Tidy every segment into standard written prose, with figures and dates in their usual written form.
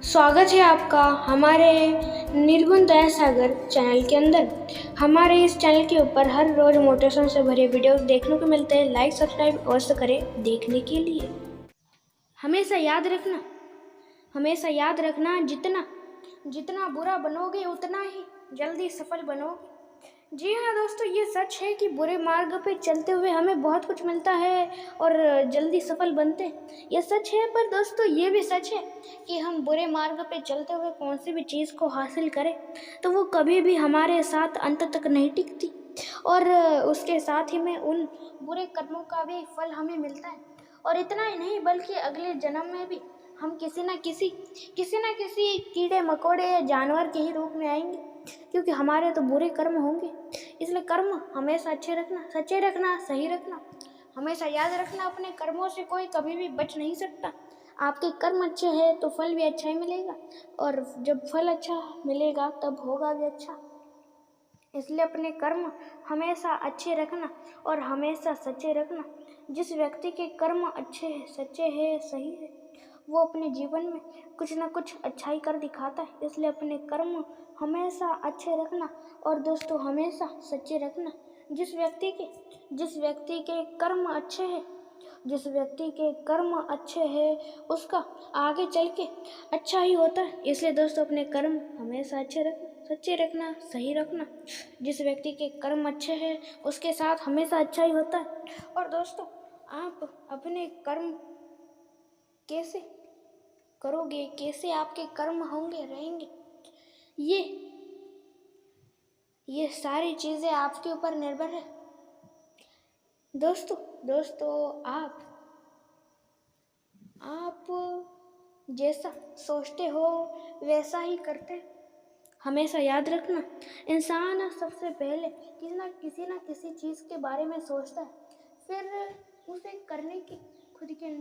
स्वागत है आपका हमारे निर्गुण दया सागर चैनल के अंदर। हमारे इस चैनल के ऊपर हर रोज मोटिवेशन से भरे वीडियोस देखने को मिलते हैं। लाइक सब्सक्राइब अवश्य करें देखने के लिए। हमेशा याद रखना जितना बुरा बनोगे उतना ही जल्दी सफल बनोगे। जी हाँ दोस्तों, ये सच है कि बुरे मार्ग पे चलते हुए हमें बहुत कुछ मिलता है और जल्दी सफल बनते हैं। ये सच है, पर दोस्तों ये भी सच है कि हम बुरे मार्ग पे चलते हुए कौन सी भी चीज़ को हासिल करें तो वो कभी भी हमारे साथ अंत तक नहीं टिकती, और उसके साथ ही में उन बुरे कर्मों का भी फल हमें मिलता है। और इतना ही नहीं, बल्कि अगले जन्म में भी हम किसी न किसी कीड़े मकोड़े या जानवर के ही रूप में आएंगे, क्योंकि हमारे तो बुरे कर्म होंगे। इसलिए कर्म हमेशा अच्छे रखना, सच्चे रखना, सही रखना। हमेशा याद रखना, अपने कर्मों से कोई कभी भी बच नहीं सकता। आपके कर्म अच्छे हैं तो फल भी अच्छा ही मिलेगा, और जब फल अच्छा मिलेगा तब होगा भी अच्छा। इसलिए अपने कर्म हमेशा अच्छे रखना और हमेशा सच्चे रखना। जिस व्यक्ति के कर्म अच्छे हैं, सच्चे हैं, सही है, वो अपने जीवन में कुछ न कुछ अच्छाई कर दिखाता है। इसलिए अपने कर्म हमेशा अच्छे रखना और दोस्तों हमेशा सच्चे रखना। जिस व्यक्ति के कर्म अच्छे हैं उसका आगे चल के अच्छा ही होता है। इसलिए दोस्तों अपने कर्म हमेशा अच्छे रखना, सच्चे रखना, सही रखना। जिस व्यक्ति के कर्म अच्छे हैं उसके साथ हमेशा अच्छा ही होता है। और दोस्तों आप अपने कर्म कैसे करोगे, कैसे आपके कर्म होंगे, रहेंगे, ये सारी चीज़ें आपके ऊपर निर्भर है। दोस्तों आप जैसा सोचते हो वैसा ही करते हैं। हमेशा याद रखना, इंसान सबसे पहले किसी न किसी चीज़ के बारे में सोचता है, फिर उसे करने की खुद के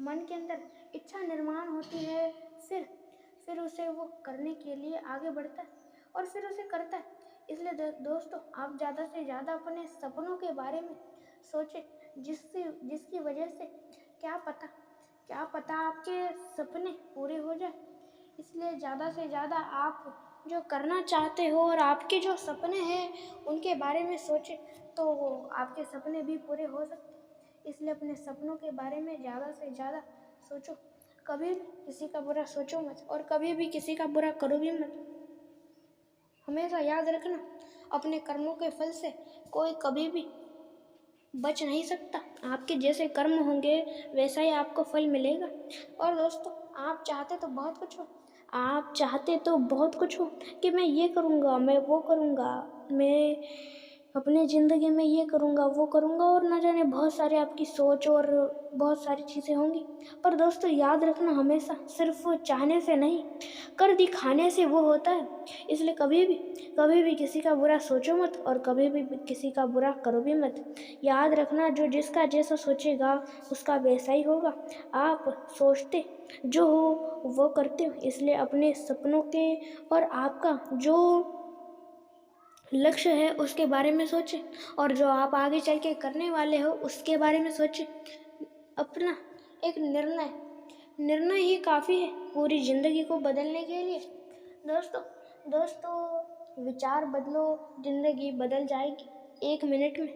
मन के अंदर इच्छा निर्माण होती है, फिर उसे वो करने के लिए आगे बढ़ता है और फिर उसे करता है। इसलिए दोस्तों आप ज़्यादा से ज़्यादा अपने सपनों के बारे में सोचें, जिसकी वजह से क्या पता आपके सपने पूरे हो जाए। इसलिए ज़्यादा से ज़्यादा आप जो करना चाहते हो और आपके जो सपने हैं उनके बारे में सोचें, तो आपके सपने भी पूरे हो सकते हैं। इसलिए अपने सपनों के बारे में ज़्यादा से ज़्यादा सोचो। कभी भी किसी का बुरा सोचो मत और कभी भी किसी का बुरा करो भी मत। हमेशा याद रखना, अपने कर्मों के फल से कोई कभी भी बच नहीं सकता। आपके जैसे कर्म होंगे वैसा ही आपको फल मिलेगा। और दोस्तों आप चाहते तो बहुत कुछ हो कि मैं ये करूँगा, मैं वो करूँगा, मैं अपनी ज़िंदगी में ये करूँगा, वो करूँगा, और ना जाने बहुत सारे आपकी सोच और बहुत सारी चीज़ें होंगी। पर दोस्तों याद रखना, हमेशा सिर्फ चाहने से नहीं, कर दिखाने से वो होता है। इसलिए कभी भी किसी का बुरा सोचो मत और कभी भी किसी का बुरा करो भी मत। याद रखना, जो जिसका जैसा सोचेगा उसका वैसा ही होगा। आप सोचते जो हो वो करते हो। इसलिए अपने सपनों के और आपका जो लक्ष्य है उसके बारे में सोचें, और जो आप आगे चल के करने वाले हो उसके बारे में सोचें। अपना एक निर्णय ही काफ़ी है पूरी ज़िंदगी को बदलने के लिए। दोस्तों विचार बदलो, ज़िंदगी बदल जाएगी 1 मिनट में।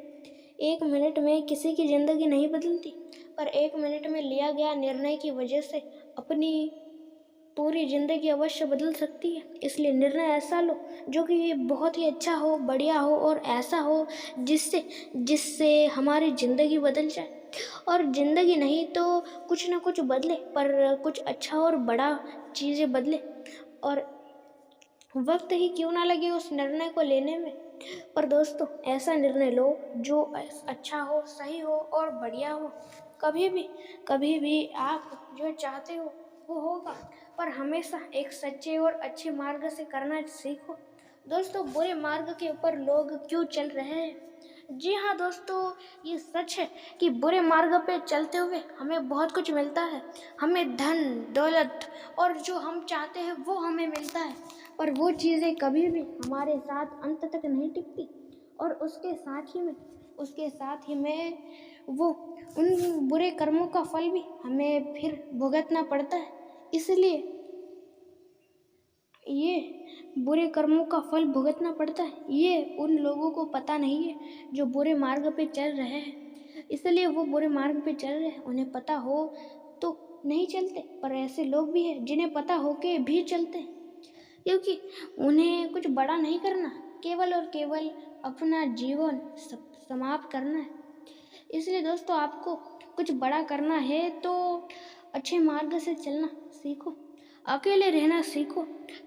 1 मिनट में किसी की ज़िंदगी नहीं बदलती, पर 1 मिनट में लिया गया निर्णय की वजह से अपनी पूरी ज़िंदगी अवश्य बदल सकती है। इसलिए निर्णय ऐसा लो जो कि बहुत ही अच्छा हो, बढ़िया हो, और ऐसा हो जिससे हमारी ज़िंदगी बदल जाए। और ज़िंदगी नहीं तो कुछ ना कुछ बदले, पर कुछ अच्छा और बड़ा चीज़ें बदले। और वक्त ही क्यों ना लगे उस निर्णय को लेने में, पर दोस्तों ऐसा निर्णय लो जो अच्छा हो, सही हो और बढ़िया हो। कभी भी आप जो चाहते हो वो होगा, पर हमेशा एक सच्चे और अच्छे मार्ग से करना सीखो। दोस्तों बुरे मार्ग के ऊपर लोग क्यों चल रहे हैं? जी हाँ दोस्तों, ये सच है कि बुरे मार्ग पे चलते हुए हमें बहुत कुछ मिलता है। हमें धन दौलत और जो हम चाहते हैं वो हमें मिलता है, पर वो चीज़ें कभी भी हमारे साथ अंत तक नहीं टिकती, और उसके साथ ही में वो उन बुरे कर्मों का फल भी हमें फिर भुगतना पड़ता है। इसलिए ये बुरे कर्मों का फल भुगतना पड़ता है, ये उन लोगों को पता नहीं है जो बुरे मार्ग पे चल रहे हैं। इसलिए वो बुरे मार्ग पे चल रहे हैं, उन्हें पता हो तो नहीं चलते, पर ऐसे लोग भी हैं जिन्हें पता हो के भी चलते हैं, क्योंकि उन्हें कुछ बड़ा नहीं करना, केवल और केवल अपना जीवन समाप्त करना है। इसलिए दोस्तों, आपको कुछ बड़ा करना है तो अच्छे मार्ग से चलना सीखो, अकेले रहना सीखो।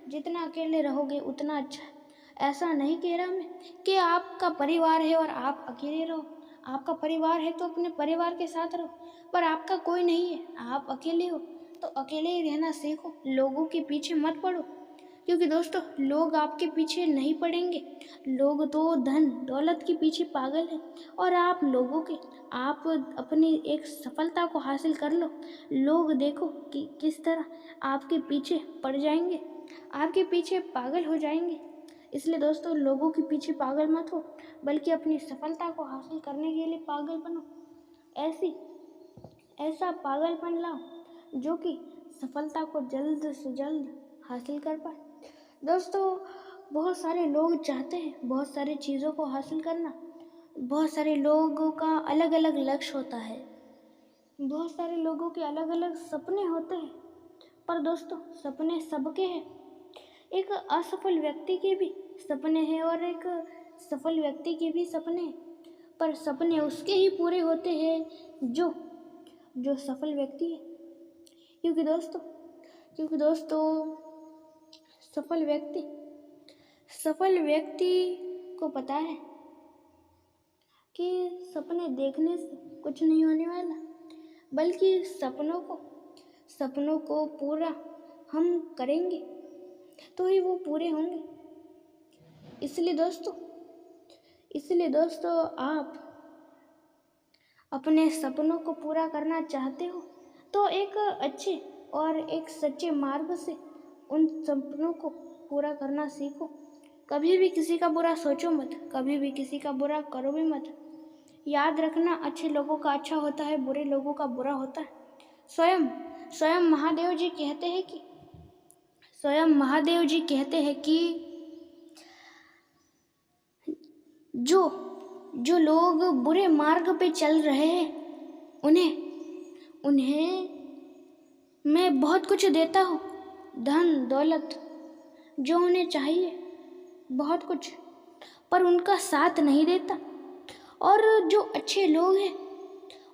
जितना अकेले रहोगे उतना अच्छा है। ऐसा नहीं कह रहा मैं कि आपका परिवार है और आप अकेले रहो। आपका परिवार है तो अपने परिवार के साथ रहो, पर आपका कोई नहीं है, आप अकेले हो तो अकेले ही रहना सीखो। लोगों के पीछे मत पड़ो, क्योंकि दोस्तों लोग आपके पीछे नहीं पड़ेंगे। लोग तो धन दौलत के पीछे पागल हैं, और आप लोगों के आप अपनी एक सफलता को हासिल कर लो, लोग देखो कि किस तरह आपके पीछे पड़ जाएंगे, आपके पीछे पागल हो जाएंगे। इसलिए दोस्तों, लोगों के पीछे पागल मत हो, बल्कि अपनी सफलता को हासिल करने के लिए पागल बनो। ऐसा पागलपन लाओ जो कि सफलता को जल्द से जल्द हासिल कर पाए। दोस्तों, बहुत सारे लोग चाहते हैं बहुत सारी चीज़ों को हासिल करना। बहुत सारे लोगों का अलग अलग लक्ष्य होता है, बहुत सारे लोगों के अलग अलग सपने होते हैं, पर दोस्तों सपने सबके हैं। एक असफल व्यक्ति के भी सपने हैं और एक सफल व्यक्ति के भी सपने हैं, पर सपने उसके ही पूरे होते हैं जो सफल व्यक्ति है। क्योंकि दोस्तों सफल व्यक्ति को पता है कि सपने देखने से कुछ नहीं होने वाला, बल्कि सपनों को पूरा हम करेंगे तो ही वो पूरे होंगे। इसलिए दोस्तों, आप अपने सपनों को पूरा करना चाहते हो तो एक अच्छे और एक सच्चे मार्ग से उन सपनों को पूरा करना सीखो। कभी भी किसी का बुरा सोचो मत, कभी भी किसी का बुरा करो भी मत। याद रखना, अच्छे लोगों का अच्छा होता है, बुरे लोगों का बुरा होता है। स्वयं महादेव जी कहते हैं कि जो लोग बुरे मार्ग पे चल रहे हैं उन्हें मैं बहुत कुछ देता हूँ, धन दौलत जो उन्हें चाहिए, बहुत कुछ, पर उनका साथ नहीं देता। और जो अच्छे लोग हैं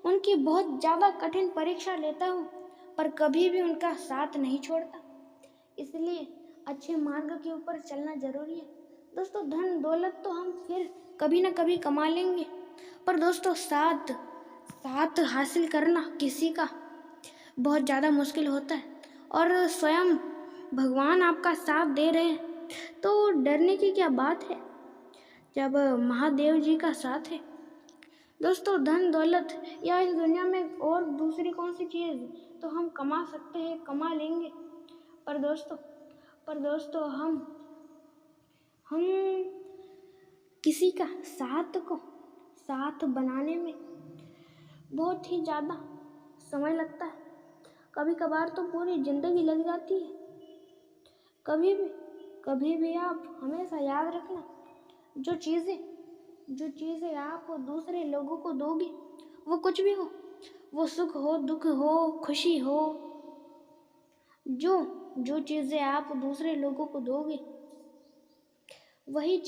उनकी बहुत ज़्यादा कठिन परीक्षा लेता हूँ, पर कभी भी उनका साथ नहीं छोड़ता। इसलिए अच्छे मार्ग के ऊपर चलना जरूरी है। दोस्तों, धन दौलत तो हम फिर कभी ना कभी कमा लेंगे, पर दोस्तों साथ हासिल करना किसी का बहुत ज़्यादा मुश्किल होता है, और स्वयं भगवान आपका साथ दे रहे हैं तो डरने की क्या बात है जब महादेव जी का साथ है। दोस्तों, धन दौलत या इस दुनिया में और दूसरी कौन सी चीज़ तो हम कमा सकते हैं, कमा लेंगे, पर दोस्तों हम किसी का साथ बनाने में बहुत ही ज़्यादा समय लगता है। कभी कभार तो पूरी ज़िंदगी लग जाती है। कभी भी आप हमेशा याद रखना, जो चीज़ें आप दूसरे लोगों को दोगे, वो कुछ भी हो, वो सुख हो, दुख हो, खुशी हो, जो चीज़ें आप दूसरे लोगों को दोगे, वही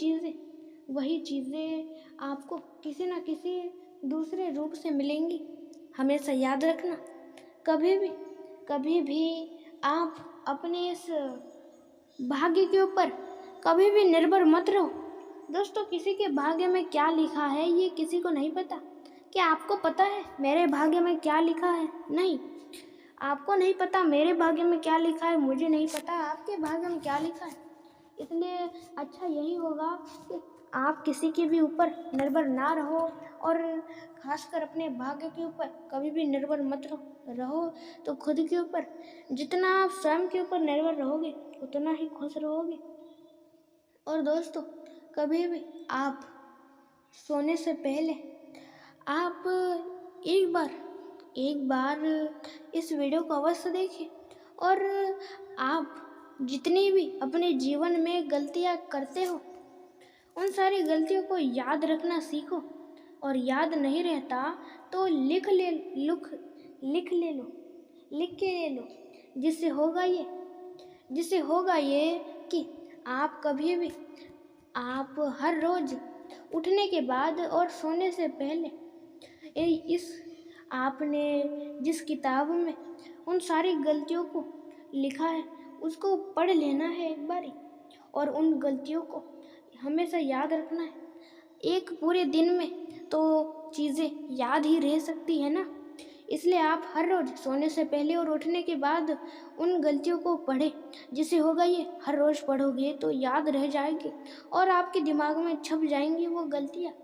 चीज़ें आपको किसी न किसी दूसरे रूप से मिलेंगी। हमेशा याद रखना, कभी भी आप अपने इस भाग्य के ऊपर कभी भी निर्भर मत रहो। दोस्तों, किसी के भाग्य में क्या लिखा है ये किसी को नहीं पता। क्या आपको पता है मेरे भाग्य में क्या लिखा है? नहीं, आपको नहीं पता मेरे भाग्य में क्या लिखा है, मुझे नहीं पता आपके भाग्य में क्या लिखा है। इसलिए अच्छा यही होगा कि आप किसी के भी ऊपर निर्भर ना रहो, और खासकर अपने भाग्य के ऊपर कभी भी निर्भर मत रहो तो खुद के ऊपर, जितना आप स्वयं के ऊपर निर्भर रहोगे उतना ही खुश रहोगे। और दोस्तों, कभी भी आप सोने से पहले आप एक बार इस वीडियो को अवश्य देखें, और आप जितनी भी अपने जीवन में गलतियाँ करते हो उन सारी गलतियों को याद रखना सीखो, और याद नहीं रहता तो लिख ले लो, लिख के ले लो। जिससे होगा ये कि आप कभी भी, आप हर रोज उठने के बाद और सोने से पहले इस आपने जिस किताब में उन सारी गलतियों को लिखा है उसको पढ़ लेना है एक बारी, और उन गलतियों को हमेशा याद रखना है। एक पूरे दिन में तो चीज़ें याद ही रह सकती है ना, इसलिए आप हर रोज़ सोने से पहले और उठने के बाद उन गलतियों को पढ़ें। जिससे होगा ये, हर रोज़ पढ़ोगे तो याद रह जाएगी और आपके दिमाग में छप जाएंगी वो गलतियाँ।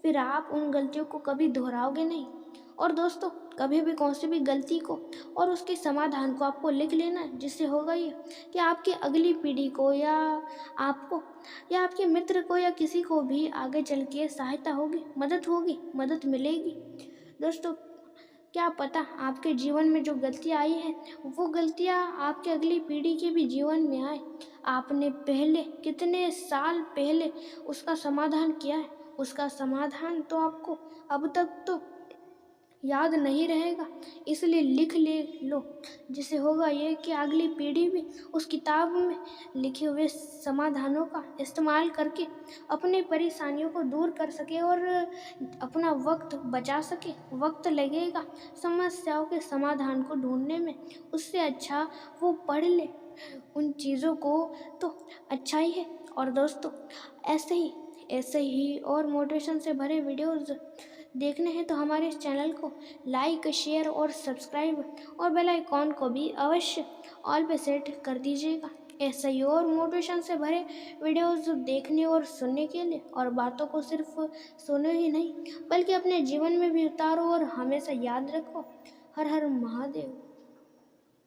फिर आप उन गलतियों को कभी दोहराओगे नहीं। और दोस्तों, कभी भी कौन सी भी गलती को और उसके समाधान को आपको लिख लेना है, जिससे होगा ये कि आपकी अगली पीढ़ी को या आपको या आपके मित्र को या किसी को भी आगे चल के सहायता होगी, मदद मिलेगी। दोस्तों, क्या पता आपके जीवन में जो गलतियाँ आई हैं वो गलतियाँ आपके अगली पीढ़ी के भी जीवन में आए। आपने पहले कितने साल पहले उसका समाधान किया है, उसका समाधान तो आपको अब तक तो याद नहीं रहेगा, इसलिए लिख ले लो। जिससे होगा ये कि अगली पीढ़ी भी उस किताब में लिखे हुए समाधानों का इस्तेमाल करके अपने परेशानियों को दूर कर सके और अपना वक्त बचा सके। वक्त लगेगा समस्याओं के समाधान को ढूंढने में, उससे अच्छा वो पढ़ ले उन चीज़ों को तो अच्छा ही है। और दोस्तों, ऐसे ही और मोटिवेशन से भरे वीडियोस देखने हैं तो हमारे इस चैनल को लाइक, शेयर और सब्सक्राइब और बेल आइकॉन को भी अवश्य ऑल पे सेट कर दीजिएगा। ऐसे ही और मोटिवेशन से भरे वीडियोस देखने और सुनने के लिए, और बातों को सिर्फ सुनो ही नहीं बल्कि अपने जीवन में भी उतारो और हमेशा याद रखो। हर हर महादेव।